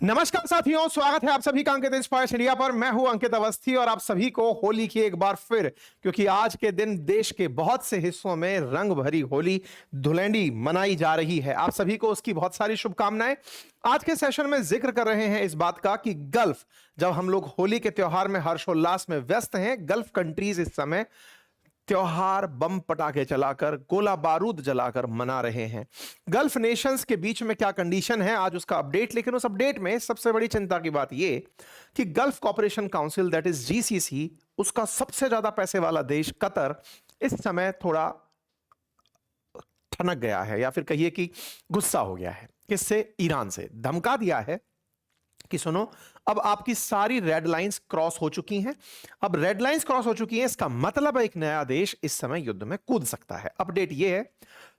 नमस्कार साथियों, स्वागत है आप सभी का अंकित इंस्पायर्स इंडिया पर। मैं हूं अंकित अवस्थी और आप सभी को होली की एक बार फिर, क्योंकि आज के दिन देश के बहुत से हिस्सों में रंग भरी होली धुलेंडी मनाई जा रही है। आप सभी को उसकी बहुत सारी शुभकामनाएं। आज के सेशन में जिक्र कर रहे हैं इस बात का कि गल्फ, जब हम लोग होली के त्योहार में हर्षोल्लास में व्यस्त हैं, गल्फ कंट्रीज इस समय त्योहार बम पटाखे चलाकर, गोला बारूद जलाकर मना रहे हैं। गल्फ नेशंस के बीच में क्या कंडीशन है, आज उसका अपडेट। लेकिन उस अपडेट में सबसे बड़ी चिंता की बात यह कि Gulf Cooperation Council, that is GCC, उसका सबसे ज्यादा पैसे वाला देश कतर इस समय थोड़ा ठनक गया है, या फिर कहिए कि गुस्सा हो गया है। किससे? ईरान से। धमका दिया है कि सुनो, अब आपकी सारी रेड लाइंस क्रॉस हो चुकी हैं। अब रेड लाइंस क्रॉस हो चुकी हैं, इसका मतलब एक नया देश इस समय युद्ध में कूद सकता है। अपडेट यह है।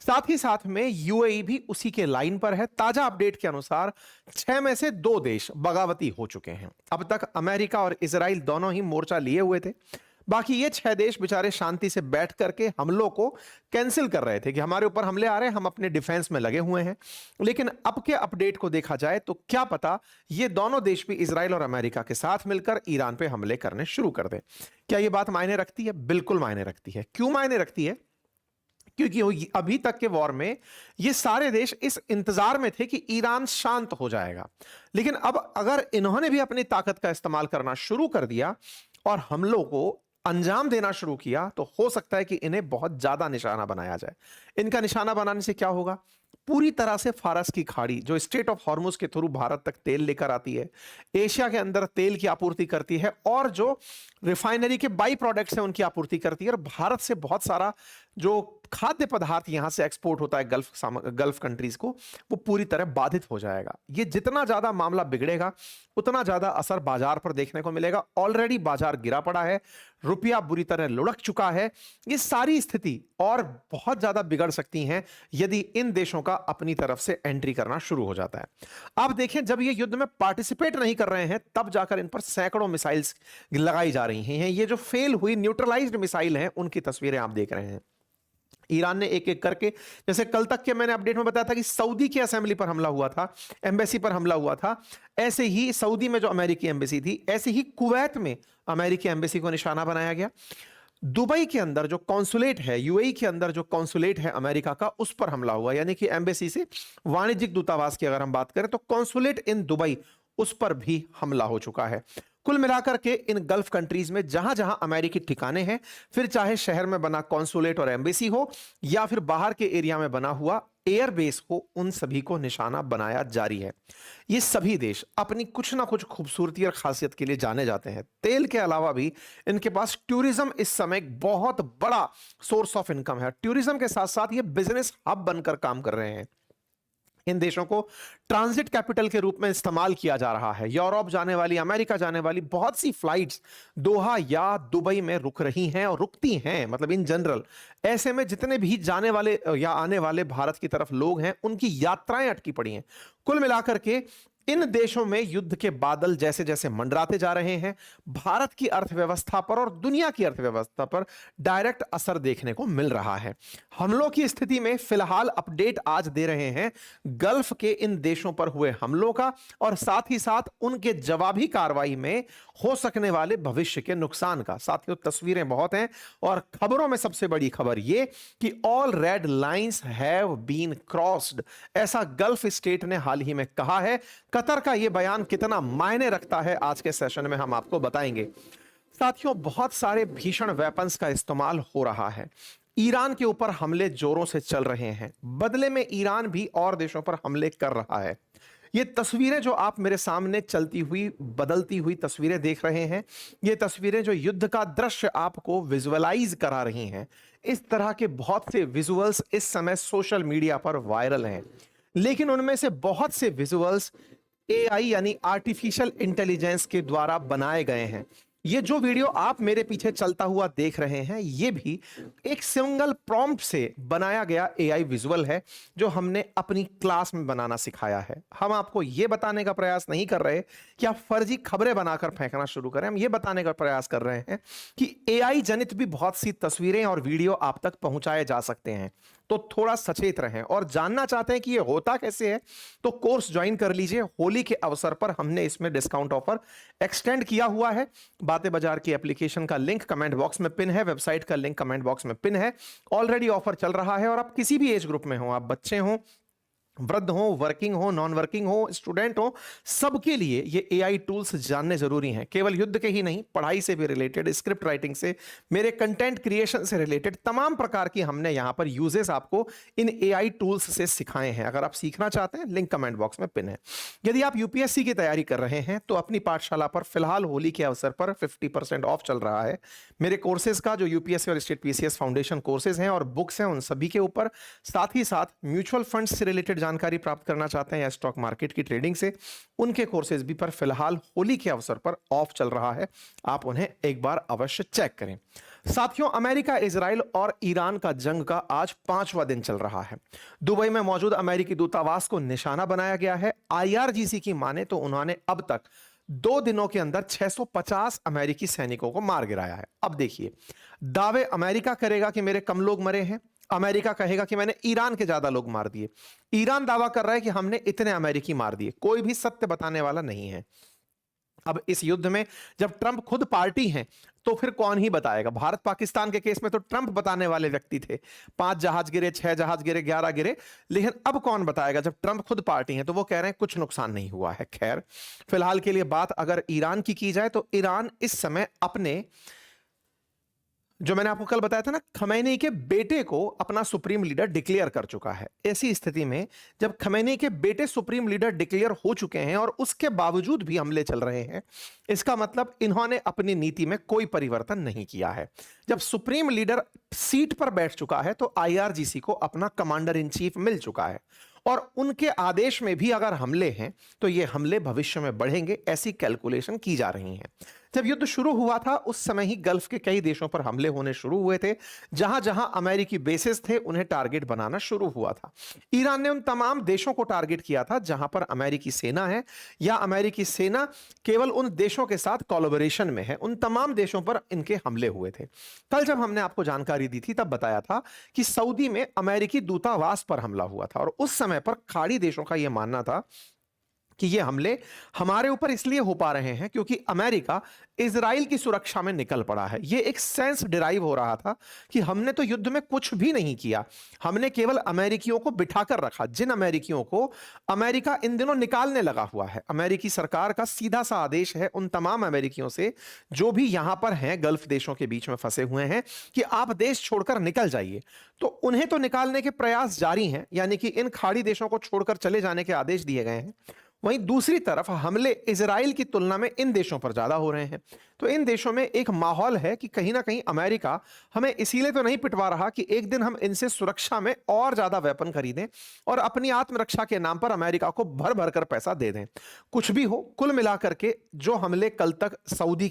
साथ ही साथ में यूएई भी उसी के लाइन पर है। ताजा अपडेट के अनुसार 6 में से 2 देश बगावती हो चुके हैं। अब तक अमेरिका और इजराइल दोनों ही मोर्चा लिए हुए थे। बाकी ये 6 देश बेचारे शांति से बैठ करके हमलों को कैंसिल कर रहे थे कि हमारे ऊपर हमले आ रहे हैं, हम अपने डिफेंस में लगे हुए हैं। लेकिन अब के अपडेट को देखा जाए तो क्या पता ये दोनों देश भी इजराइल और अमेरिका के साथ मिलकर ईरान पे हमले करने शुरू कर दें। क्या ये बात मायने रखती है? बिल्कुल मायने रखती है। क्यों मायने रखती है? क्योंकि अभी तक के वॉर में ये सारे देश इस इंतजार में थे कि ईरान शांत हो जाएगा। लेकिन अब अगर इन्होंने भी अपनी ताकत का इस्तेमाल करना शुरू कर दिया और हमलों को अंजाम देना शुरू किया, तो हो सकता है कि इन्हें बहुत ज्यादा निशाना बनाया जाए। इनका निशाना बनाने से क्या होगा? पूरी तरह से फारस की खाड़ी, जो स्ट्रेट ऑफ हॉर्मुज के थ्रू भारत तक तेल लेकर आती है, एशिया के अंदर तेल की आपूर्ति करती है, और जो रिफाइनरी के बाई प्रोडक्ट्स हैं उनकी आपूर्ति करती है, और भारत से बहुत सारा जो खाद्य पदार्थ यहां से एक्सपोर्ट होता है गल्फ कंट्रीज को, वो पूरी तरह बाधित हो जाएगा। ये जितना ज्यादा मामला बिगड़ेगा, उतना ज्यादा असर बाजार पर देखने को मिलेगा। ऑलरेडी बाजार गिरा पड़ा है, रुपया बुरी तरह लुढ़क चुका है। ये सारी स्थिति और बहुत ज्यादा बिगड़ सकती हैं यदि इन देशों का अपनी तरफ से एंट्री करना शुरू हो जाता है। आप देखें, जब ये युद्ध में पार्टिसिपेट नहीं कर रहे हैं, तब जाकर इन पर सैकड़ों मिसाइल्स लगाई जा रही हैं। ये जो फेल हुई न्यूट्रलाइज्ड मिसाइल हैं, उनकी तस्वीरें आप देख रहे हैं। ईरान ने एक एक करके, जैसे कल तक के मैंने अपडेट में बताया था कि सऊदी की असेंबली पर हमला हुआ था, एम्बेसी पर हमला हुआ था, ऐसे ही सऊदी में जो अमेरिकी एम्बेसी थी, ऐसे ही कुवैत में अमेरिकी एम्बेसी को निशाना बनाया गया। दुबई के अंदर जो कॉन्सुलेट है, यूएई के अंदर जो कॉन्सुलेट है अमेरिका का, उस पर हमला हुआ। यानी कि एम्बेसी से वाणिज्यिक दूतावास की अगर हम बात करें तो कॉन्सुलेट इन दुबई, उस पर भी हमला हो चुका है। कुल मिलाकर के इन गल्फ कंट्रीज में जहां जहां अमेरिकी ठिकाने हैं, फिर चाहे शहर में बना कॉन्सुलेट और एम्बेसी हो या फिर बाहर के एरिया में बना हुआ एयरबेस हो, उन सभी को निशाना बनाया जारी है। ये सभी देश अपनी कुछ ना कुछ खूबसूरती और खासियत के लिए जाने जाते हैं। तेल के अलावा भी इनके पास टूरिज्म इस समय एक बहुत बड़ा सोर्स ऑफ इनकम है। टूरिज्म के साथ साथ ये बिजनेस हब बनकर काम कर रहे हैं। इन देशों को ट्रांजिट कैपिटल के रूप में इस्तेमाल किया जा रहा है। यूरोप जाने वाली, अमेरिका जाने वाली बहुत सी फ्लाइट्स दोहा या दुबई में रुक रही हैं और रुकती हैं, मतलब इन जनरल। ऐसे में जितने भी जाने वाले या आने वाले भारत की तरफ लोग हैं, उनकी यात्राएं अटकी पड़ी हैं। कुल मिलाकर के इन देशों में युद्ध के बादल जैसे जैसे मंडराते जा रहे हैं, भारत की अर्थव्यवस्था पर और दुनिया की अर्थव्यवस्था पर डायरेक्ट असर देखने को मिल रहा है। हमलों की स्थिति में फिलहाल अपडेट आज दे रहे हैं गल्फ के इन देशों पर हुए हमलों का, और साथ ही साथ उनके जवाबी कार्रवाई में हो सकने वाले भविष्य के नुकसान का। साथियों, तस्वीरें बहुत हैं और खबरों में सबसे बड़ी खबर यह कि all red lines have been crossed, ऐसा गल्फ स्टेट ने हाल ही में कहा है। कतर का यह बयान कितना मायने रखता है, आज के सेशन में हम आपको बताएंगे। साथियों, बहुत सारे भीषण वेपन्स का इस्तेमाल हो रहा है। ईरान के ऊपर हमले जोरों से चल रहे हैं, बदले में ईरान भी और देशों पर हमले कर रहा है। ये तस्वीरें जो आप मेरे सामने चलती हुई, बदलती हुई तस्वीरें देख रहे हैं, ये तस्वीरें जो युद्ध का दृश्य आपको विजुअलाइज करा रही हैं, इस तरह के बहुत से विजुअल्स इस समय सोशल मीडिया पर वायरल हैं। लेकिन उनमें से बहुत से विजुअल्स एआई यानी आर्टिफिशियल इंटेलिजेंस के द्वारा बनाए गए हैं। ये जो वीडियो आप मेरे पीछे चलता हुआ देख रहे हैं, ये भी एक सिंगल प्रॉम्प्ट से बनाया गया एआई विजुअल है, जो हमने अपनी क्लास में बनाना सिखाया है। हम आपको ये बताने का प्रयास नहीं कर रहे कि आप फर्जी खबरें बनाकर फेंकना शुरू करें। हम ये बताने का प्रयास कर रहे हैं कि एआई जनित भी बहुत सी तस्वीरें और वीडियो आप तक पहुंचाए जा सकते हैं। तो थोड़ा सचेत रहें। और जानना चाहते हैं कि ये होता कैसे है, तो कोर्स ज्वाइन कर लीजिए। होली के अवसर पर हमने इसमें डिस्काउंट ऑफर एक्सटेंड किया हुआ है। बातें बाजार की एप्लीकेशन का लिंक कमेंट बॉक्स में पिन है, वेबसाइट का लिंक कमेंट बॉक्स में पिन है। ऑलरेडी ऑफर चल रहा है और आप किसी भी एज ग्रुप में हो, आप बच्चे हो, वृद्ध हो, वर्किंग हो, नॉन वर्किंग हो, स्टूडेंट हो, सबके लिए ये एआई टूल्स जानने जरूरी हैं। केवल युद्ध के ही नहीं, पढ़ाई से भी रिलेटेड, स्क्रिप्ट राइटिंग से, मेरे कंटेंट क्रिएशन से रिलेटेड तमाम प्रकार की हमने यहां पर यूजेस आपको इन एआई टूल्स से सिखाए हैं। अगर आप सीखना चाहते हैं, लिंक कमेंट बॉक्स में पिन है। यदि आप यूपीएससी की तैयारी कर रहे हैं तो अपनी पाठशाला पर फिलहाल होली के अवसर पर 50% ऑफ चल रहा है। मेरे कोर्सेज का जो यूपीएससी और स्टेट पीसीएस फाउंडेशन कोर्सेज हैं और बुक्स हैं, उन सभी के ऊपर, साथ ही साथ म्यूचुअल फंड्स से रिलेटेड जानकारी प्राप्त करना चाहते हैं या स्टॉक मार्केट की ट्रेडिंग से, उनके कोर्सेज भी पर फिलहाल होली के अवसर पर ऑफ चल रहा है। आप उन्हें एक बार अवश्य चेक करें। साथियों, अमेरिका, इजराइल और ईरान का जंग का आज 5वां दिन चल रहा है। दुबई में मौजूद अमेरिकी दूतावास को निशाना बनाया गया है। आईआरजीसी की माने तो उन्होंने अब तक 2 दिनों के अंदर 650 अमेरिकी सैनिकों को मार गिराया है। अब देखिए, दावे अमेरिका करेगा कि मेरे कम लोग मरे हैं, अमेरिका कहेगा कि मैंने ईरान के ज्यादा लोग मार दिए। ईरान दावा कर रहा है कि हमने इतने अमेरिकी मार दिए। कोई भी सत्य बताने वाला नहीं है। अब इस युद्ध में जब ट्रंप खुद पार्टी हैं, तो फिर कौन ही बताएगा। भारत पाकिस्तान के केस में तो ट्रंप बताने वाले व्यक्ति थे, 5 जहाज गिरे, 6 जहाज गिरे, 11 गिरे। लेकिन अब कौन बताएगा जब ट्रंप खुद पार्टी हैं? तो वो कह रहे हैं कुछ नुकसान नहीं हुआ है। खैर, फिलहाल के लिए बात अगर ईरान की जाए तो ईरान इस समय अपने, जो मैंने आपको कल बताया था ना, खमैनी के बेटे को अपना सुप्रीम लीडर डिक्लेयर कर चुका है। ऐसी स्थिति में जब खमैनी के बेटे सुप्रीम लीडर डिक्लेयर हो चुके हैं और उसके बावजूद भी हमले चल रहे हैं, इसका मतलब इन्होंने अपनी नीति में कोई परिवर्तन नहीं किया है। जब सुप्रीम लीडर सीट पर बैठ चुका है तो आईआरजीसी को अपना कमांडर इन चीफ मिल चुका है और उनके आदेश में भी अगर हमले हैं तो ये हमले भविष्य में बढ़ेंगे, ऐसी कैलकुलेशन की जा रही है। जब युद्ध शुरू हुआ था उस समय ही गल्फ के कई देशों पर हमले होने शुरू हुए थे। जहां जहां अमेरिकी बेसेस थे उन्हें टारगेट बनाना शुरू हुआ था। ईरान ने उन तमाम देशों को टारगेट किया था जहां पर अमेरिकी सेना है या अमेरिकी सेना केवल उन देशों के साथ कोलैबोरेशन में है। उन तमाम देशों पर इनके हमले हुए थे। कल जब हमने आपको जानकारी दी थी तब बताया था कि सऊदी में अमेरिकी दूतावास पर हमला हुआ था और उस समय पर खाड़ी देशों का यह मानना था कि ये हमले हमारे ऊपर इसलिए हो पा रहे हैं क्योंकि अमेरिका इजराइल की सुरक्षा में निकल पड़ा है। ये एक सेंस डिराइव हो रहा था कि हमने तो युद्ध में कुछ भी नहीं किया, हमने केवल अमेरिकियों को बिठाकर रखा, जिन अमेरिकियों को अमेरिका इन दिनों निकालने लगा हुआ है। अमेरिकी सरकार का सीधा सा आदेश है उन तमाम अमेरिकियों से जो भी यहां पर हैं, गल्फ देशों के बीच में फंसे हुए हैं, कि आप देश छोड़कर निकल जाइए। तो उन्हें तो निकालने के प्रयास जारी हैं, यानी कि इन खाड़ी देशों को छोड़कर चले जाने के आदेश दिए गए हैं। वहीं दूसरी तरफ हमले इजराइल की तुलना में इन देशों पर ज्यादा हो रहे हैं। तो इन देशों में एक माहौल है कि कहीं ना कहीं अमेरिका हमें इसीलिए तो नहीं पिटवा रहा कि एक दिन हम इनसे सुरक्षा में और ज्यादा वेपन खरीदें और अपनी आत्मरक्षा के नाम पर अमेरिका को भर भर कर पैसा दे दें। कुछ भी हो, कुल मिलाकर के जो हमले कल तक सऊदी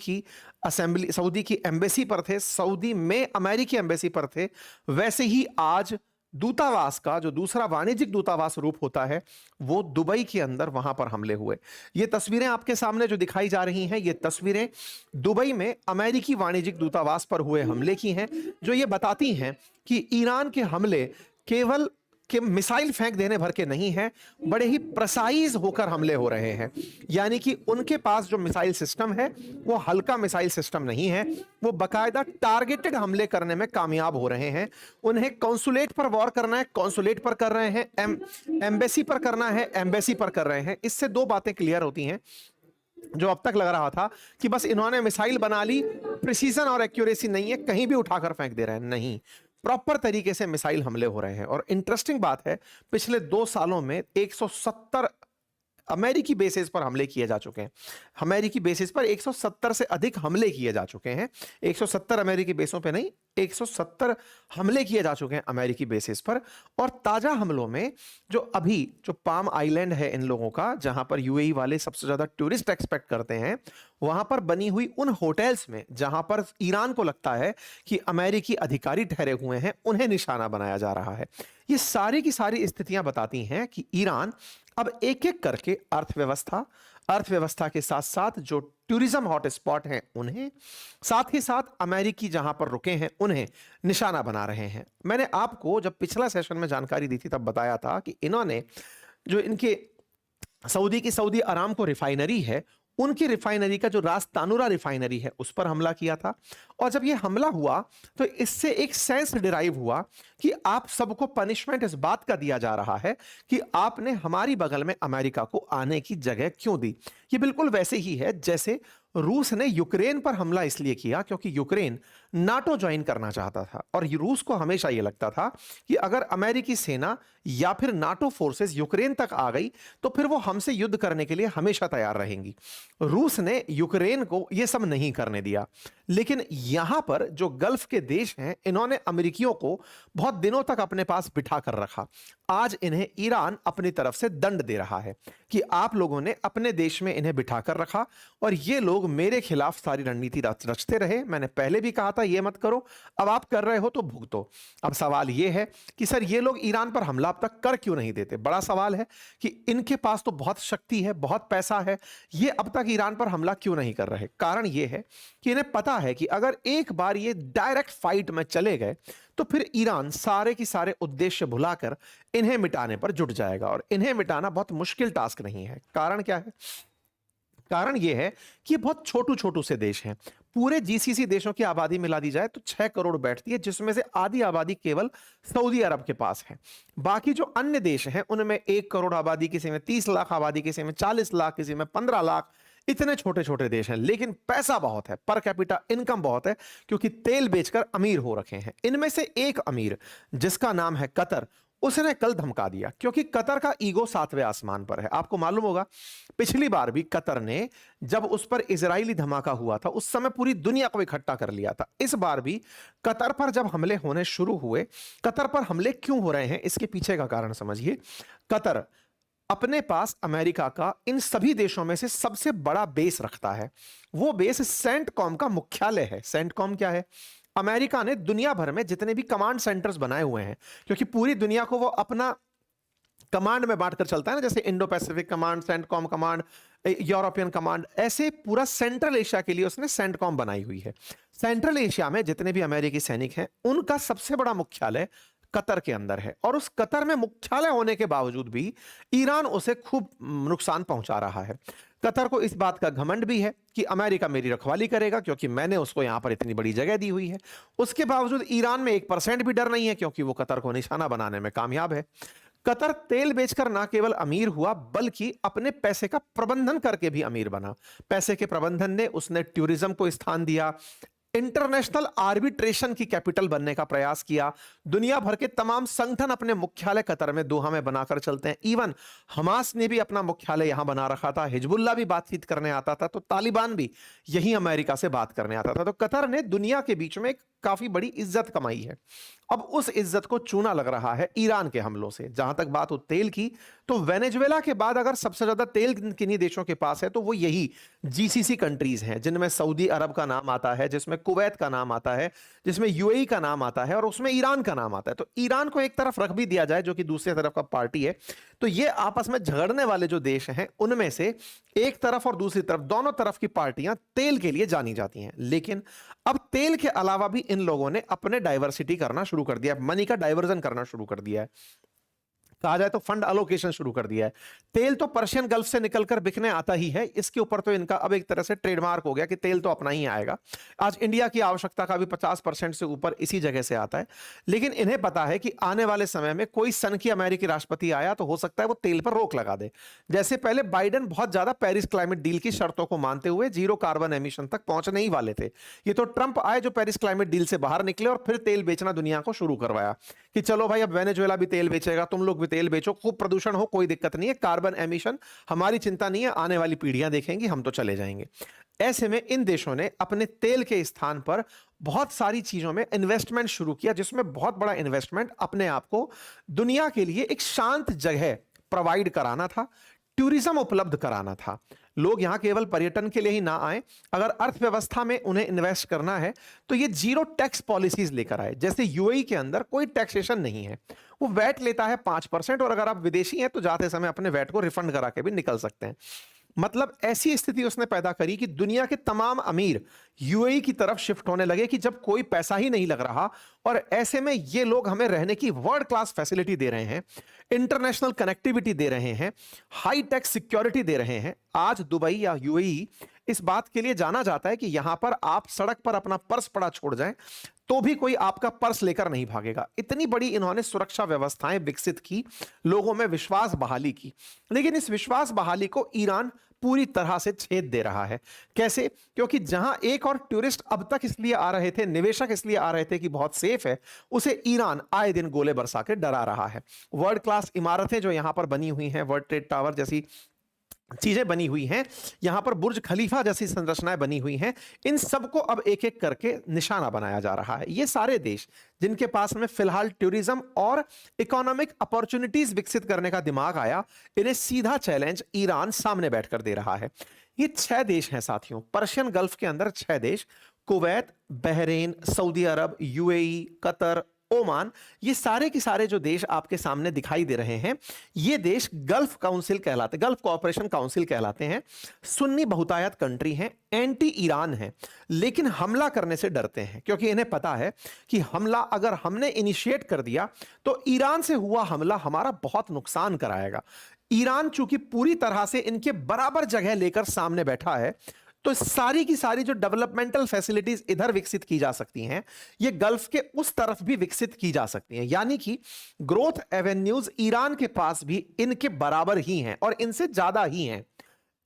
की एम्बेसी पर थे, सऊदी में अमेरिकी एम्बेसी पर थे, वैसे ही आज दूतावास का जो दूसरा वाणिज्यिक दूतावास रूप होता है वो दुबई के अंदर, वहां पर हमले हुए। ये तस्वीरें आपके सामने जो दिखाई जा रही हैं, ये तस्वीरें दुबई में अमेरिकी वाणिज्यिक दूतावास पर हुए हमले की हैं, जो ये बताती हैं कि ईरान के हमले केवल कि मिसाइल फेंक देने भर के नहीं है, बड़े ही प्रिसाइज होकर हमले हो रहे हैं। यानी कि उनके पास जो मिसाइल सिस्टम है वो हल्का मिसाइल सिस्टम नहीं है, वो बकायदा टारगेटेड हमले करने में कामयाब हो रहे हैं। उन्हें कॉन्सुलेट पर वॉर करना है, कॉन्सुलेट पर कर रहे हैं, एम्बेसी पर करना है, एम्बेसी पर कर रहे हैं। इससे दो बातें क्लियर होती हैं। जो अब तक लग रहा था कि बस इन्होंने मिसाइल बना ली, प्रिसीजन और एक्यूरेसी नहीं है, कहीं भी उठाकर फेंक दे रहे हैं, नहीं, प्रॉपर तरीके से मिसाइल हमले हो रहे हैं। और इंटरेस्टिंग बात है, पिछले 2 सालों में 170 अमेरिकी बेसिस पर हमले किए जा चुके हैं। अमेरिकी बेसिस पर 170 से अधिक हमले किए जा चुके हैं। 170 अमेरिकी बेसों पे नहीं, 170 हमले किए जा चुके हैं अमेरिकी बेसिस पर। और ताजा हमलों में जो पाम आइलैंड है इन लोगों का, जहां पर यूएई वाले सबसे ज्यादा टूरिस्ट एक्सपेक्ट करते हैं, वहां पर बनी हुई उन होटल्स में जहां पर ईरान को लगता है कि अमेरिकी अधिकारी ठहरे हुए हैं, उन्हें निशाना बनाया जा रहा है। ये सारी की सारी स्थितियां बताती हैं कि ईरान अब एक एक करके अर्थव्यवस्था, अर्थव्यवस्था के साथ साथ जो टूरिज्म हॉटस्पॉट हैं उन्हें, साथ ही साथ अमेरिकी जहां पर रुके हैं उन्हें निशाना बना रहे हैं। मैंने आपको जब पिछला सेशन में जानकारी दी थी तब बताया था कि इन्होंने जो इनके सऊदी की सऊदी अरामको रिफाइनरी है, उनकी रिफाइनरी का जो रास तानुरा रिफाइनरी है उस पर हमला किया था। और जब ये हमला हुआ तो इससे एक सेंस डिराइव हुआ कि आप सबको पनिशमेंट इस बात का दिया जा रहा है कि आपने हमारी बगल में अमेरिका को आने की जगह क्यों दी। ये बिल्कुल वैसे ही है जैसे रूस ने यूक्रेन पर हमला इसलिए किया क्योंकि यूक्रेन नाटो ज्वाइन करना चाहता था, और रूस को हमेशा यह लगता था कि अगर अमेरिकी सेना या फिर नाटो फोर्सेस यूक्रेन तक आ गई तो फिर वो हमसे युद्ध करने के लिए हमेशा तैयार रहेंगी। रूस ने यूक्रेन को यह सब नहीं करने दिया, लेकिन यहां पर जो गल्फ के देश हैं इन्होंने अमेरिकियों को बहुत दिनों तक अपने पास बिठा कर रखा। आज इन्हें ईरान अपनी तरफ से दंड दे रहा है कि आप लोगों ने अपने देश में इन्हें बिठा कर रखा और ये लोग मेरे खिलाफ सारी रणनीति रचते रहे। मैंने पहले भी कहा था ये मत करो, अब आप कर रहे हो तो भुगतो। अब सवाल ये है कि सर ये लोग ईरान पर हमला अब तक कर क्यों नहीं देते। बड़ा सवाल है कि इनके पास तो बहुत शक्ति है, बहुत पैसा है, ये अब तक ईरान पर हमला क्यों नहीं कर रहे। कारण ये है कि इन्हें पता है कि अगर एक बार ये डायरेक्ट फाइट में चले गए तो फिर ईरान सारे की सारे उद्देश्य भुलाकर इन्हें मिटाने पर जुट जाएगा, और इन्हें मिटाना बहुत मुश्किल टास्क नहीं है। कारण क्या है? कारण यह है कि ये बहुत छोटू छोटू से देश हैं। पूरे जीसीसी देशों की आबादी मिला दी जाए तो 6 करोड़ बैठती है, जिसमें से आधी आबादी केवल सऊदी अरब के पास है। बाकी जो अन्य देश हैं उनमें 1 करोड़ आबादी, किसी में 30 लाख आबादी, किसी में 40 लाख, किसी में 15 लाख। इतने छोटे छोटे देश हैं, लेकिन पैसा बहुत है, पर कैपिटा इनकम बहुत है, क्योंकि तेल बेचकर अमीर हो रखे हैं। इनमें से एक अमीर जिसका नाम है कतर, उसने कल धमका दिया, क्योंकि कतर का ईगो 7वें आसमान पर है। आपको मालूम होगा पिछली बार भी कतर ने जब उस पर इजरायली धमाका हुआ था उस समय पूरी दुनिया को इकट्ठा कर लिया था। इस बार भी कतर पर जब हमले होने शुरू हुए, कतर पर हमले क्यों हो रहे हैं इसके पीछे का कारण समझिए। कतर अपने पास अमेरिका का इन सभी देशों में से सबसे बड़ा बेस रखता है। वो बेस सेंटकॉम का मुख्यालय है। सेंटकॉम क्या है? अमेरिका ने दुनिया भर में जितने भी कमांड सेंटर्स बनाए हुए हैं, क्योंकि पूरी दुनिया को वो अपना कमांड में बांटकर चलता है ना, जैसे Indo Pacific command, CENTCOM command, European command, ऐसे पूरा सेंट्रल एशिया के लिए उसने सेंटकॉम बनाई हुई है। सेंट्रल एशिया में जितने भी अमेरिकी सैनिक हैं उनका सबसे बड़ा मुख्यालय कतर के अंदर है, और उस कतर में मुख्यालय होने के बावजूद भी ईरान उसे खूब नुकसान पहुंचा रहा है। कतर को इस बात का घमंड भी है कि अमेरिका मेरी रखवाली करेगा, क्योंकि मैंने उसको यहां पर इतनी बड़ी जगह दी हुई है। उसके बावजूद ईरान में 1% भी डर नहीं है, क्योंकि वो कतर को निशाना बनाने में कामयाब है। कतर तेल बेचकर ना केवल अमीर हुआ, बल्कि अपने पैसे का प्रबंधन करके भी अमीर बना। पैसे के प्रबंधन ने उसने टूरिज्म को स्थान दिया, इंटरनेशनल आर्बिट्रेशन की कैपिटल बनने का प्रयास किया। दुनिया भर के तमाम संगठन अपने मुख्यालय कतर में, दोहा में बनाकर चलते हैं। इवन हमास ने भी अपना मुख्यालय यहां बना रखा था, हिजबुल्लाह भी बातचीत करने आता था, तो तालिबान भी यही अमेरिका से बात करने आता था। तो कतर ने दुनिया के बीच में एक काफी बड़ी इज्जत कमाई है। अब उस इज्जत को चूना लग रहा है ईरान के हमलों से। जहां तक बात हो तेल की, तो वेनेजुएला के बाद अगर सबसे ज्यादा तेल किन्हीं देशों के पास है तो वो यही जीसीसी कंट्रीज हैं, जिनमें सऊदी अरब का नाम आता है, जिसमें कुवैत का नाम आता है, जिसमें यूएई का नाम आता है, और उसमें ईरान का नाम आता है। तो ईरान को एक तरफ रख भी दिया जाए, जो कि दूसरी तरफ का पार्टी है, तो ये आपस में झगड़ने वाले जो देश हैं उनमें से एक तरफ और दूसरी तरफ, दोनों तरफ की पार्टियां तेल के लिए जानी जाती हैं। लेकिन अब तेल के अलावा भी इन लोगों ने अपने डाइवर्सिटी करना शुरू कर दिया, मनी का डाइवर्जन करना शुरू कर दिया है। कहा जाए तो फंड अलोकेशन शुरू कर दिया है। तेल तो पर्शियन गल्फ से निकलकर बिकने आता ही है, इसके ऊपर तो इनका अब एक तरह से ट्रेडमार्क हो गया कि तेल तो अपना ही आएगा। आज इंडिया की आवश्यकता का भी 50% से ऊपर इसी जगह से आता है। लेकिन इन्हें पता है कि आने वाले समय में कोई सन की अमेरिकी राष्ट्रपति आया तो हो सकता है वो तेल पर रोक लगा दे। जैसे पहले बाइडेन बहुत ज्यादा पेरिस क्लाइमेट डील की शर्तों को मानते हुए जीरो कार्बन एमिशन तक पहुंचने ही वाले थे। ये तो ट्रंप आए जो पेरिस क्लाइमेट डील से बाहर निकले और फिर तेल बेचना दुनिया को शुरू करवाया कि चलो भाई अब वेनेजुएला भी तेल बेचेगा, तुम लोग भी तेल बेचो, खूब प्रदूषण हो, कोई दिक्कत नहीं है, कार्बन एमिशन हमारी चिंता नहीं है, आने वाली पीढ़ियां देखेंगी, हम तो चले जाएंगे। ऐसे में इन देशों ने अपने तेल के स्थान पर बहुत सारी चीजों में इन्वेस्टमेंट शुरू किया, जिसमें बहुत बड़ा इन्वेस्टमेंट अपने आप को दुनिया के लिए एक शांत जगह प्रोवाइड कराना था, टूरिज्म उपलब्ध कराना था। लोग यहां केवल पर्यटन के लिए ही ना आए, अगर अर्थव्यवस्था में उन्हें इन्वेस्ट करना है तो ये जीरो टैक्स पॉलिसीज लेकर आए। जैसे यूएई के अंदर कोई टैक्सेशन नहीं है, वो वैट लेता है 5%, और अगर आप विदेशी हैं तो जाते समय अपने वैट को रिफंड करा के भी निकल सकते हैं। मतलब ऐसी स्थिति उसने पैदा करी कि दुनिया के तमाम अमीर यूएई की तरफ शिफ्ट होने लगे कि जब कोई पैसा ही नहीं लग रहा और ऐसे में ये लोग हमें रहने की वर्ल्ड क्लास फैसिलिटी दे रहे हैं, इंटरनेशनल कनेक्टिविटी दे रहे हैं, हाई टेक सिक्योरिटी दे रहे हैं। आज दुबई या यूएई इस बात के लिए जाना जाता है कि यहां पर आप सड़क पर अपना पर्स पड़ा छोड़ जाएं तो भी कोई आपका पर्स लेकर नहीं भागेगा। इतनी बड़ी इन्होंने सुरक्षा व्यवस्थाएं विकसित की, लोगों में विश्वास बहाली की। लेकिन इस विश्वास बहाली को ईरान पूरी तरह से छेद दे रहा है। कैसे? क्योंकि जहां एक और टूरिस्ट अब तक इसलिए आ रहे थे, निवेशक इसलिए आ रहे थे कि बहुत सेफ है, उसे ईरान आए दिन गोले बरसा के डरा रहा है। वर्ल्ड क्लास इमारतें जो यहां पर बनी हुई हैं, वर्ल्ड ट्रेड टावर जैसी चीजें बनी हुई हैं, यहां पर बुर्ज खलीफा जैसी संरचनाएं बनी हुई हैं, इन सबको अब एक एक करके निशाना बनाया जा रहा है। ये सारे देश जिनके पास में फिलहाल टूरिज्म और इकोनॉमिक अपॉर्चुनिटीज विकसित करने का दिमाग आया, इन्हें सीधा चैलेंज ईरान सामने बैठकर दे रहा है। ये 6 देश हैं साथियों, पर्शियन गल्फ के अंदर 6 देश, कुवैत, बहरीन, सऊदी अरब, यूएई, कतर, ओमान, ये सारे के सारे जो देश आपके सामने दिखाई दे रहे हैं, ये देश गल्फ काउंसिल कहलाते, गल्फ कोऑपरेशन काउंसिल कहलाते हैं। सुन्नी बहुतायत कंट्री हैं, एंटी ईरान हैं, लेकिन हमला करने से डरते हैं क्योंकि इन्हें पता है कि हमला अगर हमने इनिशिएट कर दिया तो ईरान से हुआ हमला हमारा बहुत नुकसान कराएगा। ईरान चूंकि पूरी तरह से इनके बराबर जगह लेकर सामने बैठा है, तो सारी की सारी जो डेवलपमेंटल फैसिलिटीज इधर विकसित की जा सकती हैं, ये गल्फ के उस तरफ भी विकसित की जा सकती हैं। यानी कि ग्रोथ एवेन्यूज ईरान के पास भी इनके बराबर ही हैं और इनसे ज्यादा ही हैं।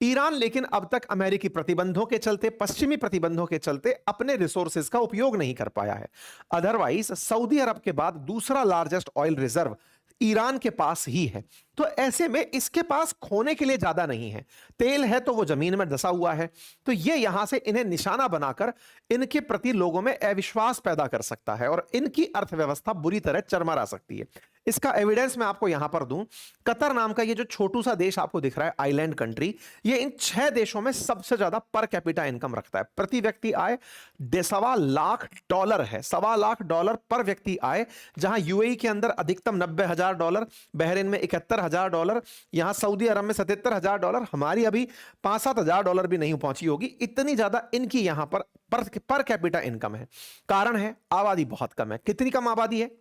ईरान लेकिन अब तक अमेरिकी प्रतिबंधों के चलते, पश्चिमी प्रतिबंधों के चलते अपने रिसोर्सेज का उपयोग नहीं कर पाया है। अदरवाइज सऊदी अरब के बाद दूसरा लार्जेस्ट ऑयल रिजर्व ईरान के पास ही है। तो ऐसे में इसके पास खोने के लिए ज्यादा नहीं है, तेल है तो वो जमीन में धंसा हुआ है, तो ये यहां से इन्हें निशाना बनाकर इनके प्रति लोगों में अविश्वास पैदा कर सकता है और इनकी अर्थव्यवस्था बुरी तरह चरमरा सकती है। इसका एविडेंस मैं आपको यहां पर दूं, कतर नाम का ये जो छोटू सा देश आपको दिख रहा है, आइलैंड कंट्री, ये इन 6 देशों में सबसे ज्यादा पर कैपिटा इनकम रखता है। प्रति व्यक्ति आय $1.25 है, $1.25 पर व्यक्ति आय, जहां यूएई के अंदर अधिकतम $90,000, बहरीन में $71,000, यहां सऊदी अरब में $77,000, हमारी अभी $5-7,000 भी नहीं पहुंची होगी, इतनी ज्यादा इनकी यहां पर कैपिटा इनकम है। कारण है आबादी बहुत कम है। कितनी कम आबादी है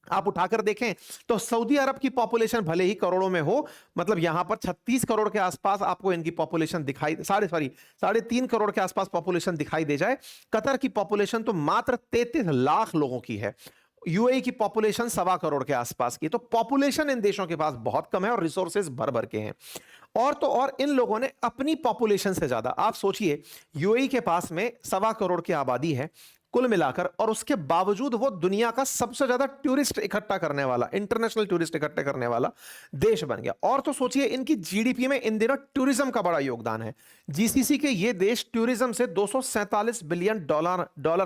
आप उठाकर देखें तो सऊदी अरब की पॉपुलेशन भले ही करोड़ों में हो, मतलब यहां पर 36 करोड़ के आसपास आपको इनकी पॉपुलेशन दिखाई, 3.5 करोड़ के आसपास पॉपुलेशन दिखाई दे जाए। कतर की पॉपुलेशन तो मात्र 33 लाख लोगों की है, यूएई की पॉपुलेशन 1.25 करोड़ के आसपास की। तो पॉपुलेशन इन देशों के पास बहुत कम है और रिसोर्सेज भर भर के हैं। और तो और इन लोगों ने अपनी पॉपुलेशन से ज्यादा, आप सोचिए यूएई के पास में 1.25 करोड़ की आबादी है कुल मिलाकर, और उसके बावजूद वो दुनिया का सबसे ज्यादा टूरिस्ट इकट्ठा करने वाला, इंटरनेशनल टूरिस्ट इकट्ठे करने वाला देश बन गया। और तो सोचिए इनकी जीडीपी में इन दिनों टूरिज्म का बड़ा योगदान है। जीसीसी के ये देश टूरिज्म से $247 बिलियन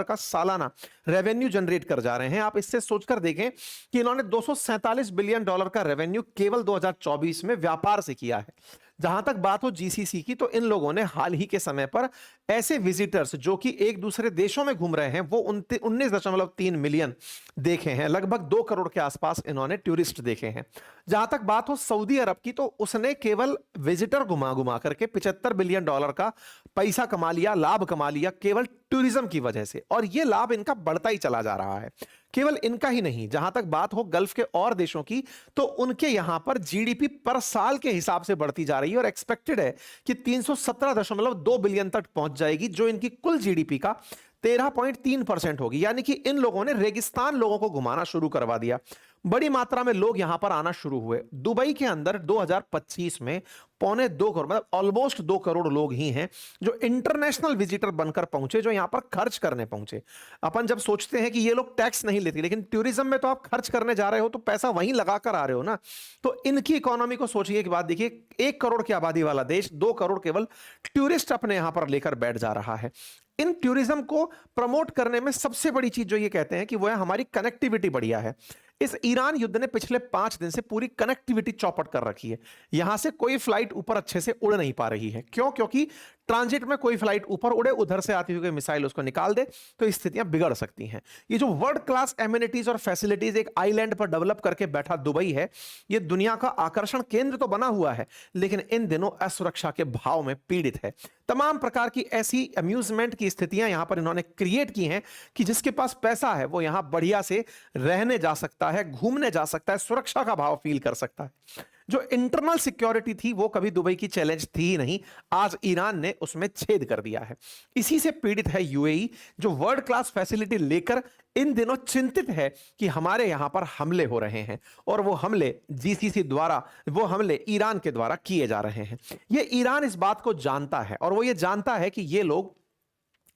का सालाना रेवेन्यू जनरेट कर जा रहे हैं। आप इससे सोचकर देखें कि इन्होंने $247 बिलियन का रेवेन्यू केवल 2024 में व्यापार से किया है। जहां तक बात हो जीसीसी की, तो इन लोगों ने हाल ही के समय पर ऐसे विजिटर्स जो कि एक दूसरे देशों में घूम रहे हैं वो 19.3 मिलियन देखे हैं, लगभग 2 करोड़ के आसपास इन्होंने टूरिस्ट देखे हैं। जहां तक बात हो सऊदी अरब की, तो उसने केवल विजिटर घुमा घुमा करके $75 बिलियन का पैसा कमा लिया, लाभ कमा लिया केवल टूरिज्म की वजह से, और यह लाभ इनका बढ़ता ही चला जा रहा है। केवल इनका ही नहीं, जहां तक बात हो गल्फ के और देशों की, तो उनके यहां पर जीडीपी पर साल के हिसाब से बढ़ती जा रही है और एक्सपेक्टेड है कि 317.2 बिलियन तक पहुंच जाएगी, जो इनकी कुल जीडीपी का 13.3% होगी। यानी कि इन लोगों ने रेगिस्तान लोगों को घुमाना शुरू करवा दिया। बड़ी मात्रा में लोग यहां पर आना शुरू हुए। दुबई के अंदर 2025 में 1.25 करोड़, मतलब ऑलमोस्ट 2 करोड़ लोग ही हैं जो इंटरनेशनल विजिटर बनकर पहुंचे, जो यहां पर खर्च करने पहुंचे। अपन जब सोचते हैं कि ये लोग टैक्स नहीं लेते, लेकिन टूरिज्म में तो आप खर्च करने जा रहे हो तो पैसा वहीं लगाकर आ रहे हो ना। तो इनकी इकोनॉमी को सोचिए कि बात देखिए, 1 करोड़ की आबादी वाला देश 2 करोड़ केवल टूरिस्ट अपने यहां पर लेकर बैठ जा रहा है। इन टूरिज्म को प्रमोट करने में सबसे बड़ी चीज जो ये कहते हैं कि वो है हमारी कनेक्टिविटी बढ़िया है। इस ईरान युद्ध ने पिछले 5 दिन से पूरी कनेक्टिविटी चौपट कर रखी है। यहां से कोई फ्लाइट ऊपर अच्छे से उड़ नहीं पा रही है। क्यों? क्योंकि ट्रांजिट में कोई फ्लाइट ऊपर उड़े, उधर से आती हुई मिसाइल उसको निकाल दे, तो स्थितियां बिगड़ सकती हैं। ये जो वर्ल्ड क्लास एमिनिटीज और फैसिलिटीज एक आइलैंड पर डेवलप करके बैठा दुबई है, ये दुनिया का आकर्षण केंद्र तो बना हुआ है, लेकिन इन दिनों असुरक्षा के भाव में पीड़ित है। तमाम प्रकार की ऐसी अम्यूजमेंट की स्थितियां यहां पर इन्होंने क्रिएट की हैं कि जिसके पास पैसा है वो यहां बढ़िया से रहने जा सकता है, घूमने जा सकता है, सुरक्षा का भाव फील कर सकता है। जो इंटरनल सिक्योरिटी थी वो कभी दुबई की चैलेंज थी ही नहीं, आज ईरान ने उसमें छेद कर दिया है। इसी से पीड़ित है यूएई, जो वर्ल्ड क्लास फैसिलिटी लेकर इन दिनों चिंतित है कि हमारे यहां पर हमले हो रहे हैं, और वो हमले जीसीसी द्वारा, वो हमले ईरान के द्वारा किए जा रहे हैं। ये ईरान इस बात को जानता है, और वो ये जानता है कि ये लोग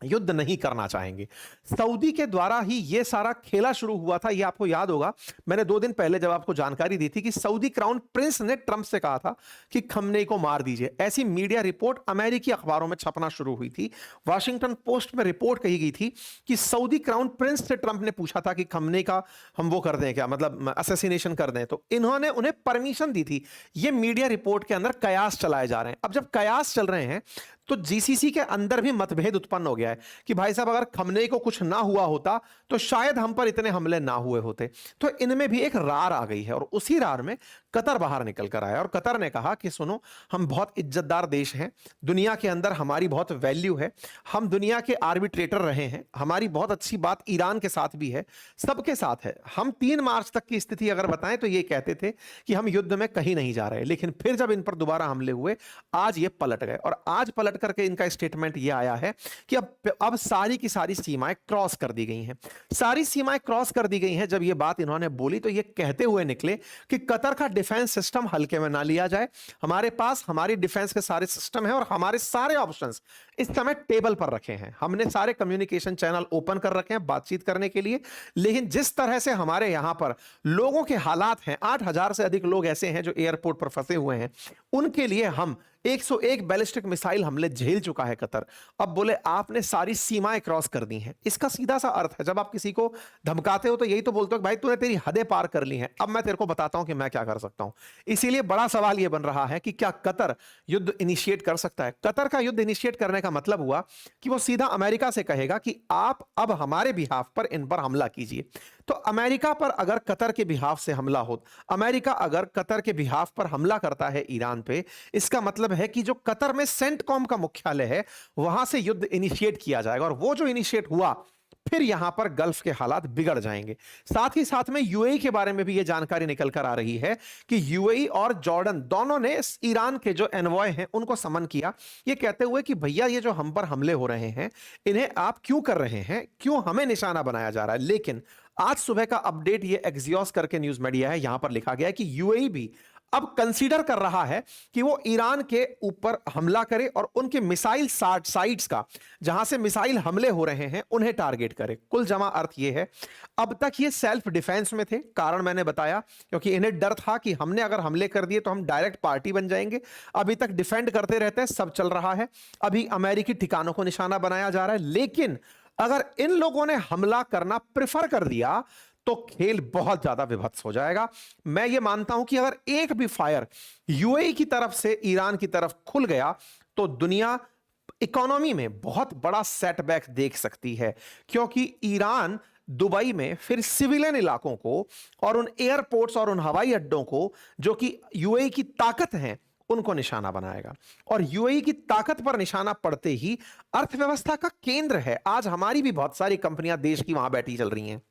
युद्ध नहीं करना चाहेंगे। सऊदी के द्वारा ही यह सारा खेला शुरू हुआ था। यह आपको याद होगा, मैंने 2 दिन पहले जब आपको जानकारी दी थी कि सऊदी क्राउन प्रिंस ने ट्रंप से कहा था कि खमनेई को मार दीजिए। ऐसी मीडिया रिपोर्ट अमेरिकी अखबारों में छपना शुरू हुई थी। वॉशिंगटन पोस्ट में रिपोर्ट कही गई थी कि सऊदी क्राउन प्रिंस से ट्रंप ने पूछा था कि खमनेई का हम वो कर दें क्या, मतलब असैसिनेशन कर दें, तो इन्होंने उन्हें परमिशन दी थी। यह मीडिया रिपोर्ट के अंदर कयास चलाए जा रहे हैं। अब जब कयास चल रहे हैं तो जीसीसी के अंदर भी मतभेद उत्पन्न हो गया है कि भाई साहब, अगर खमनेई को कुछ ना हुआ होता तो शायद हम पर इतने हमले ना हुए होते। तो इनमें भी एक रार आ गई है, और उसी रार में कतर बाहर निकल कर आया, और कतर ने कहा कि सुनो, हम बहुत इज्जतदार देश हैं, दुनिया के अंदर हमारी बहुत वैल्यू है, हम दुनिया के आर्बिट्रेटर रहे हैं, हमारी बहुत अच्छी बात ईरान के साथ भी है, सबके साथ है। हम 3 मार्च तक की स्थिति अगर बताएं तो ये कहते थे कि हम युद्ध में कहीं नहीं जा रहे, लेकिन फिर जब इन पर दोबारा हमले हुए, आज ये पलट गए, और आज पलट करके इनका स्टेटमेंट ये आया है कि अब सारी की सारी सीमाएं क्रॉस कर दी गई हैं। सारी सीमाएं क्रॉस कर दी गई हैं। जब ये बात इन्होंने बोली तो ये कहते हुए निकले कि कतर का डिफेंस सिस्टम हल्के में ना लिया जाए, हमारे पास हमारी डिफेंस के सारे सिस्टम हैं, और हमारे सारे ऑप्शंस इस समय टेबल पर रखे हैं। हमने सारे कम्युनिकेशन चैनल ओपन कर रखे हैं बातचीत करने के लिए, लेकिन जिस तरह से हमारे यहां पर लोगों के हालात हैं, 8,000 से अधिक लोग ऐसे हैं जो एयरपोर्ट पर फंसे हुए हैं, उनके लिए हम 101 बैलिस्टिक मिसाइल हमले झेल चुका है कतर। अब बोले आपने सारी सीमाएं क्रॉस कर दी हैं। इसका सीधा सा अर्थ है, जब आप किसी को धमकाते हो तो यही तो बोलते हो कि भाई तूने तेरी हदें पार कर ली हैं, अब मैं तेरे को बताता हूं कि मैं क्या कर सकता हूं। इसीलिए बड़ा सवाल यह बन रहा है कि क्या कतर युद्ध इनिशिएट कर सकता है। कतर का युद्ध इनिशिएट करने का मतलब हुआ कि वो सीधा अमेरिका से कहेगा कि आप अब हमारे बिहाफ पर इन पर हमला कीजिए। तो अमेरिका पर अगर कतर के बिहाफ से हमला हो, अमेरिका अगर कतर के बिहाफ पर हमला करता है ईरान पे, इसका मतलब है कि जो कतर में सेंटकॉम का मुख्यालय है वहां से युद्ध इनिशिएट किया जाएगा, और वो जो इनिशिएट हुआ फिर यहां पर गल्फ के हालात बिगड़ जाएंगे। साथ ही साथ में यूएई के बारे में भी यह जानकारी निकल कर आ रही है कि यूएई और जॉर्डन दोनों ने ईरान के जो एनवॉय हैं उनको समन किया, ये कहते हुए कि भैया ये जो हम पर हमले हो रहे हैं इन्हें आप क्यों कर रहे हैं, क्यों हमें निशाना बनाया जा रहा है। लेकिन आज सुबह का अपडेट ये एक्सियोस करके न्यूज मीडिया है, यहां पर लिखा गया है कि यूएई भी अब कंसीडर कर रहा है कि वो ईरान के ऊपर हमला करे और उनके मिसाइल साइट्स का, जहां से मिसाइल हमले हो रहे हैं, उन्हें टारगेट करे। कुल जमा अर्थ ये है, अब तक ये सेल्फ डिफेंस में थे, कारण मैंने बताया, क्योंकि इन्हें डर था कि हमने अगर हमले कर दिए तो हम डायरेक्ट पार्टी बन जाएंगे। अभी तक डिफेंड करते रहते हैं, सब चल रहा है। अभी अमेरिकी ठिकानों को निशाना बनाया जा रहा है, लेकिन अगर इन लोगों ने हमला करना प्रेफर कर दिया तो खेल बहुत ज्यादा विभत्स हो जाएगा। मैं यह मानता हूं कि अगर एक भी फायर यूएई की तरफ से ईरान की तरफ खुल गया तो दुनिया इकोनॉमी में बहुत बड़ा सेटबैक देख सकती है, क्योंकि ईरान दुबई में फिर सिविलियन इलाकों को और उन एयरपोर्ट्स और उन हवाई अड्डों को जो कि यूएई की ताकत हैं उनको निशाना बनाएगा, और यूएई की ताकत पर निशाना पड़ते ही अर्थव्यवस्था का केंद्र है। आज हमारी भी बहुत सारी कंपनियां देश की वहां बैठी चल रही हैं।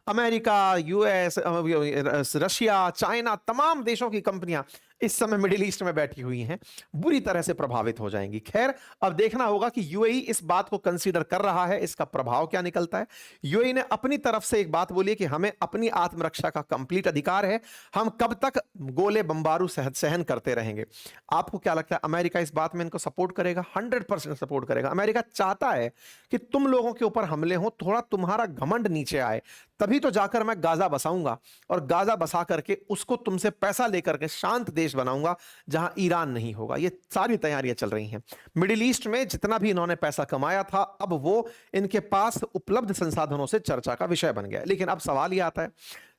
अमेरिका, यूएस, रशिया, चाइना, तमाम देशों की कंपनियां इस समय मिडिल ईस्ट में बैठी हुई हैं, बुरी तरह से प्रभावित हो जाएंगी। खैर, अब देखना होगा कि यूएई इस बात को कंसीडर कर रहा है, इसका प्रभाव क्या निकलता है। यूएई ने अपनी तरफ से एक बात बोली है कि हमें अपनी आत्मरक्षा का कंप्लीट अधिकार है, हम कब तक गोले बमबारू सहन करते रहेंगे। आपको क्या लगता है, अमेरिका इस बात में इनको सपोर्ट करेगा? 100% सपोर्ट करेगा। अमेरिका चाहता है कि तुम लोगों के ऊपर हमले हो, थोड़ा तुम्हारा घमंड नीचे आए, तभी तो जाकर मैं गाजा बसाऊंगा, और गाजा बसा करके उसको तुमसे पैसा लेकर के शांत देश बनाऊंगा जहां ईरान नहीं होगा। ये सारी तैयारियां चल रही हैं। मिडिल ईस्ट में जितना भी इन्होंने पैसा कमाया था, अब वो इनके पास उपलब्ध संसाधनों से चर्चा का विषय बन गया। लेकिन अब सवाल यह आता है,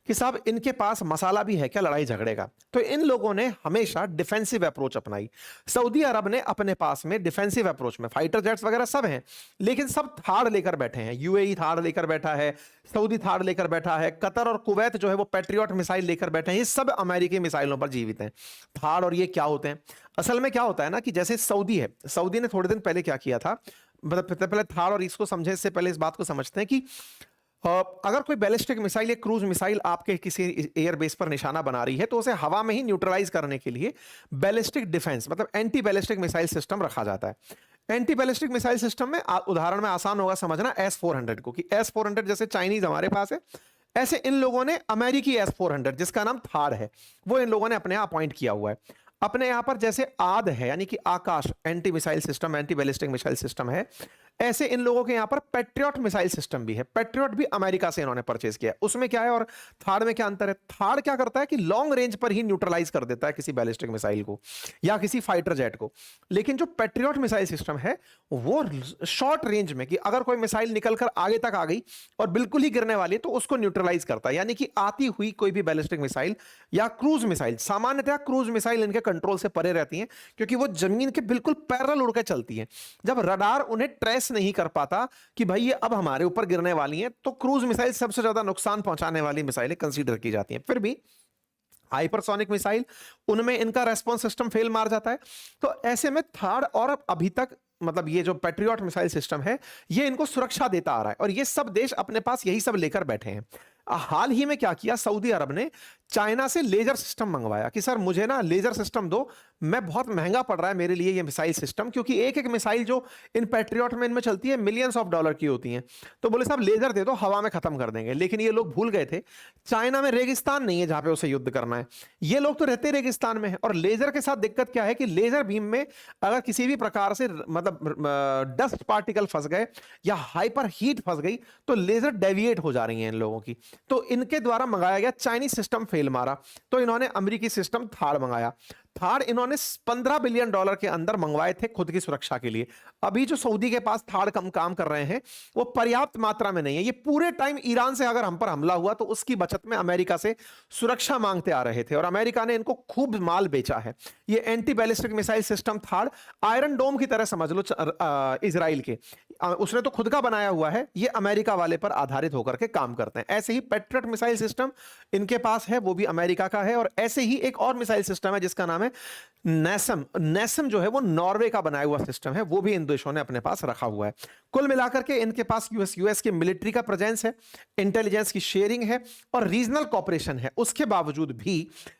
कि साहब इनके पास मसाला भी है क्या लड़ाई झगड़े का। तो इन लोगों ने हमेशा डिफेंसिव अप्रोच अपनाई। सऊदी अरब ने अपने पास में डिफेंसिव अप्रोच में फाइटर जेट्स वगैरह सब हैं, लेकिन सब थाड़ लेकर बैठे हैं। यूएई थाड़ लेकर बैठा है, सऊदी थाड़ लेकर बैठा है, कतर और कुवैत जो है वो पैट्रियट मिसाइल लेकर बैठे हैं। ये सब अमेरिकी मिसाइलों पर जीवित हैं। थाड़ और ये क्या होते हैं? असल में क्या होता है ना कि जैसे सऊदी है, सऊदी ने थोड़े दिन पहले क्या किया था, मतलब पहले थाड़ और इसको समझे, इससे पहले इस बात को समझते हैं कि अगर कोई बैलिस्टिक मिसाइल या क्रूज मिसाइल आपके किसी एयर बेस पर निशाना बना रही है तो उसे हवा में ही न्यूट्रलाइज करने के लिए बैलिस्टिक डिफेंस मतलब एंटी बैलिस्टिक मिसाइल सिस्टम रखा जाता है। एंटी बैलिस्टिक मिसाइल सिस्टम में उदाहरण में आसान होगा समझना S-400 को, कि S-400 जैसे चाइनीज हमारे पास है, ऐसे इन लोगों ने अमेरिकी S-400 जिसका नाम थाड़ है वो इन लोगों ने अपने यहां अपॉइंट किया हुआ है। अपने यहां पर जैसे आद है यानी कि Akash anti missile system, anti ballistic missile system है, ऐसे इन लोगों के यहां पर पैट्रियट मिसाइल सिस्टम भी है। पैट्रियट भी अमेरिका से इन्होंने परचेज किया है। उसमें क्या है और थाड़ में क्या अंतर है? थाड़ क्या करता है कि लॉन्ग रेंज पर ही न्यूट्रलाइज कर देता है किसी बैलिस्टिक मिसाइल को या किसी फाइटर जेट को, लेकिन जो पैट्रियट मिसाइल सिस्टम है वो शॉर्ट रेंज में, कि अगर कोई मिसाइल निकलकर आगे तक आ गई और बिल्कुल ही गिरने वाली है तो उसको न्यूट्रलाइज करता है। यानी कि आती हुई कोई भी बैलिस्टिक मिसाइल या क्रूज मिसाइल, सामान्यतः क्रूज मिसाइल इनके कंट्रोल से परे रहती हैं क्योंकि वो जमीन के बिल्कुल पैरेलल उड़ के चलती हैं। जब रडार उन्हें ट्रेस नहीं कर पाता कि भाई ये अब हमारे ऊपर गिरने वाली हैं, तो क्रूज मिसाइल सबसे ज्यादा नुकसान पहुंचाने वाली मिसाइलें कंसीडर की जाती हैं। फिर भी हाइपरसोनिक मिसाइल, उनमें इनका रेस्पॉन्स सिस्टम फेल मार जाता है। तो ऐसे में थार्ड और अभी तक मतलब ये जो पैट्रियट मिसाइल सिस्टम है ये इनको सुरक्षा देता आ रहा है और ये सब देश अपने पास यही सब लेकर बैठे हैं। हाल ही में क्या किया, सऊदी अरब ने चाइना से लेजर सिस्टम मंगवाया कि सर मुझे ना लेजर सिस्टम दो, मैं बहुत महंगा पड़ रहा है मेरे लिए ये मिसाइल सिस्टम, क्योंकि एक एक मिसाइल जो इन पैट्रियट में इनमें चलती है मिलियंस ऑफ डॉलर की होती हैं। तो बोले साहब लेजर दे दो, हवा में खत्म कर देंगे। लेकिन ये लोग भूल गए थे चाइना में रेगिस्तान नहीं है जहां पे उसे युद्ध करना है। ये लोग तो रहते रेगिस्तान में है और लेजर के साथ दिक्कत क्या है कि लेजर बीम में अगर किसी भी प्रकार से मतलब डस्ट पार्टिकल फंस गए या हाइपर हीट फंस गई तो लेजर डेविएट हो जा रही है इन लोगों की। तो इनके द्वारा मंगाया गया चाइनीज सिस्टम फेल मारा, तो इन्होंने अमेरिकी सिस्टम थाड़ मंगाया। थाड़ इन्होंने $15 बिलियन के अंदर मंगवाए थे खुद की सुरक्षा के लिए। अभी जो सऊदी के पास थाड़ कम काम कर रहे हैं वो पर्याप्त मात्रा में नहीं है। ये पूरे टाइम ईरान से अगर हम पर हमला हुआ तो उसकी बचत में अमेरिका से सुरक्षा मांगते आ रहे थे और अमेरिका ने इनको खूब माल बेचा है। ये एंटी बैलिस्टिक मिसाइल सिस्टम थाड़ आयरन डोम की तरह समझ लो इजराइल के, उसने तो खुद का बनाया हुआ है, ये अमेरिका वाले पर आधारित होकर के काम करते हैं। ऐसे ही पैट्रियट मिसाइल सिस्टम इनके पास है, वो भी अमेरिका का है। और ऐसे ही एक और मिसाइल सिस्टम है जिसका नाम है नेसम। नेसम जो है वो नॉर्वे का बनाया हुआ सिस्टम है, वो भी इन देशों ने अपने पास रखा हुआ है। कुल मिलाकर के इनके पास यूएस के मिलिट्री का प्रेजेंस है, इंटेलिजेंस की शेयरिंग है और रीजनल कॉपरेशन है। उसके बावजूद भी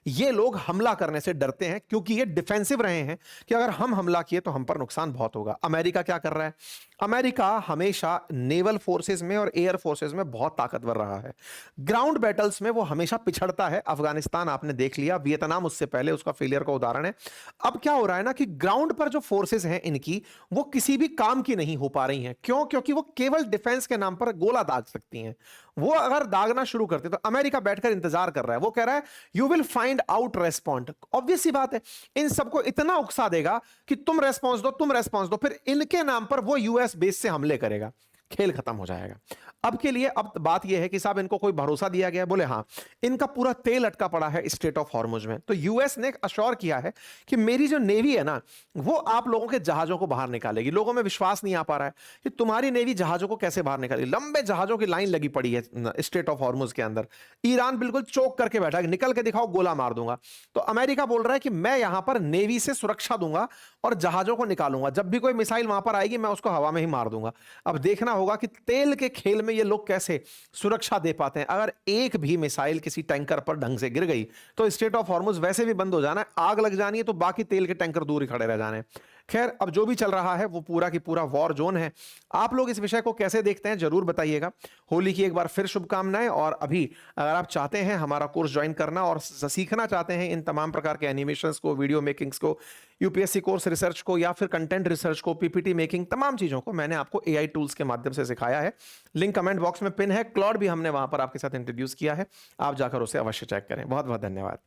ये लोग हमला करने से डरते हैं क्योंकि ये डिफेंसिव रहे हैं कि अगर हम हमला किए तो हम पर नुकसान बहुत होगा। अमेरिका क्या कर रहा है? अमेरिका हमेशा नेवल फोर्सेस में और एयर फोर्सेस में बहुत ताकतवर रहा है। ग्राउंड बैटल्स में वो हमेशा पिछड़ता है। अफगानिस्तान आपने देख लिया, वियतनाम उससे पहले उसका फेलियर का उदाहरण है। अब क्या हो रहा है ना कि ग्राउंड पर जो फोर्सेस हैं इनकी वो किसी भी काम की नहीं हो पा रही हैं। क्यों? क्योंकि वो केवल डिफेंस के नाम पर गोला दाग सकती हैं। वो अगर दागना शुरू करते तो अमेरिका बैठकर इंतजार कर रहा है, वो कह रहा है you will find out respond. Obvious सी बात है, इन सबको इतना उकसा देगा कि तुम रेस्पॉन्स दो, तुम रेस्पॉन्स दो, फिर इनके नाम पर वो यूएस बेस से हमले करेगा, खेल खत्म हो जाएगा। अब के लिए अब बात यह है कि साहब इनको कोई भरोसा दिया गया? बोले हाँ, इनका पूरा तेल अटका पड़ा है स्ट्रेट ऑफ हॉर्मुज में। तो यूएस ने अश्योर किया है कि मेरी जो नेवी है ना वो आप लोगों के जहाजों को बाहर निकालेगी। लोगों में विश्वास नहीं आ पा रहा है कि तुम्हारी नेवी जहाजों को कैसे बाहर निकालेगी। लंबे जहाजों की लाइन लगी पड़ी है स्ट्रेट ऑफ हॉर्मुज के अंदर। ईरान बिल्कुल चौक करके बैठा है, निकल के दिखाओ गोला मार दूंगा। तो अमेरिका बोल रहा है कि मैं यहां पर नेवी से सुरक्षा दूंगा और जहाजों को निकालूंगा। जब भी कोई मिसाइल वहां पर आएगी मैं उसको हवा में ही मार दूंगा। अब देखना होगा कि तेल के खेल में ये लोग कैसे सुरक्षा दे पाते हैं। अगर एक भी मिसाइल किसी टैंकर पर ढंग से गिर गई तो स्ट्रेट ऑफ हॉर्मुज वैसे भी बंद हो जाना है, आग लग जानी है, तो बाकी तेल के टैंकर दूर ही खड़े रह जाने। खैर, अब जो भी चल रहा है वो पूरा की पूरा वॉर जोन है। आप लोग इस विषय को कैसे देखते हैं जरूर बताइएगा। होली की एक बार फिर शुभकामनाएं। और अभी अगर आप चाहते हैं हमारा कोर्स ज्वाइन करना और सीखना चाहते हैं इन तमाम प्रकार के एनिमेशंस को, वीडियो मेकिंग्स को, यूपीएससी कोर्स रिसर्च को या फिर कंटेंट रिसर्च को, पीपीटी मेकिंग, तमाम चीजों को मैंने आपको एआई टूल्स के माध्यम से सिखाया है। लिंक कमेंट बॉक्स में पिन है। क्लॉड भी हमने वहां पर आपके साथ इंट्रोड्यूस किया है, आप जाकर उसे अवश्य चेक करें। बहुत बहुत धन्यवाद।